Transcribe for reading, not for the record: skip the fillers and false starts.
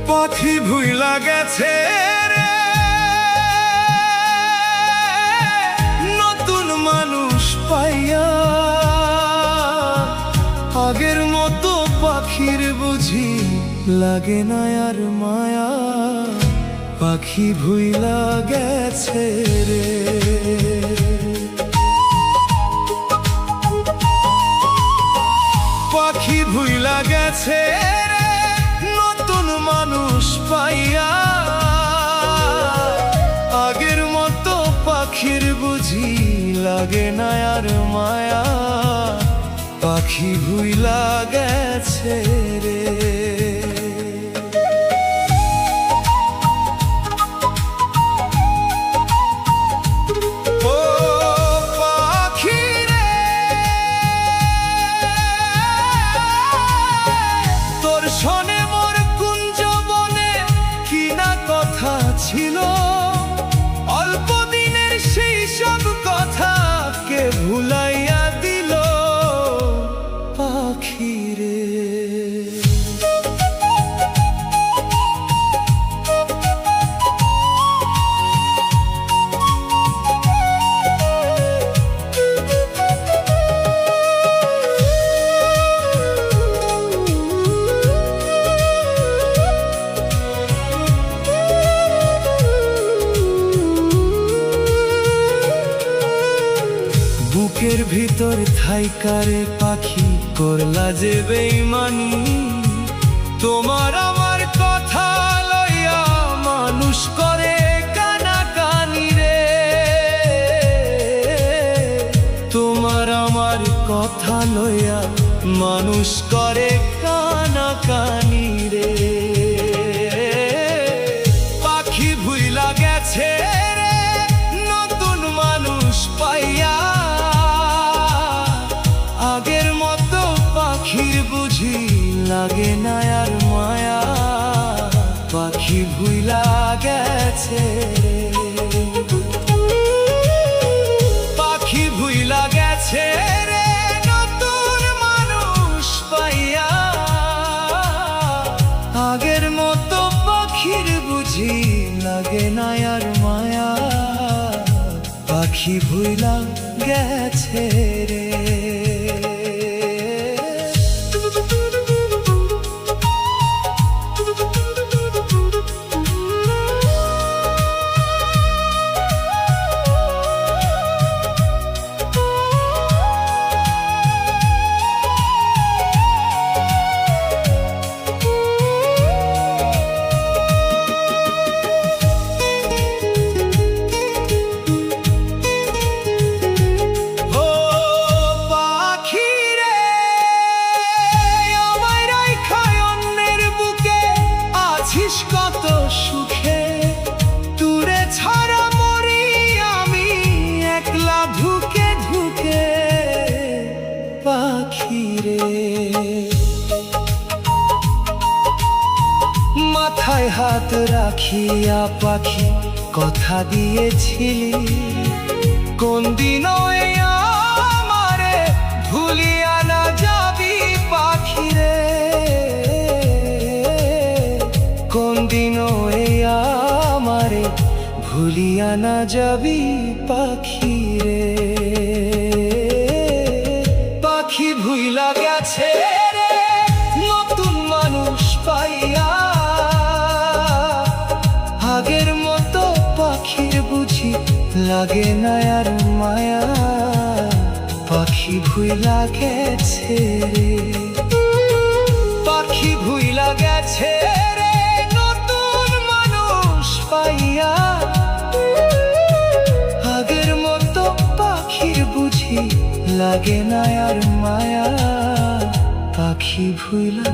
পাখি ভুইলা গেছে রে, নতুন মানুষ পাইয়া। আগের মতো পাখির বুঝি লাগে না আর মায়া। পাখি ভুইলা গেছে রে। পাখি ভুইলা গেছে রে, নতুন মানুষ পাইয়া। আগের মতো পাখির বুঝি লাগে না আর মায়া। পাখি ভুইলা গেছে রে। শোনে মোর কুঞ্জ বনে কি না কথা ছিল, অল্প দিনের সেই সব কথা কে ভুলাইয়া দিল। পাখি রে বুকের ভিতর থাইকারে পাখি করলা যে বেইমানি। তোমার আমার কথা লইয়া মানুষ করে কানাকানি রে। তোমার আমার কথা লইয়া মানুষ করে কানাকানি রে। পাখি ভুইলা গেছে রে, নতুন মানুষ পাইয়া। আগের মতো পাখির বুঝি লাগে না আর মায়া। পাখি ভুইলা গেছে রে। পাখি ভুইলা গেছে রে, নতুন মানুষ পাইয়া। আগের মতো পাখির বুঝি লাগে না আর মায়া। পাখি ভুইলা গেছে রে। কত সুখে দূরে ছাড়া মরি আমি একলা ঢুকে ঢুকে। পাখি রে মাথায় হাত রাখিয়া পাখি কথা দিয়েছিলি, কোন দিন আমারে ভুলিয়া না যাবি পাখি রে। কোন দিন আমারে ভুলিয়া না যাবি পাখি রে। পাখি ভুইলা গেছে রে, নতুন মানুষ পাইয়া। আগের মতো পাখির বুঝি লাগে না আর মায়া। পাখি ভুইলা গেছে রে। পাখি ভুইলা গেছে রে, নতুন মানুষ পাইয়া। আগের মতো পাখির বুঝি লাগে না আর মায়া। পাখি ভুইলা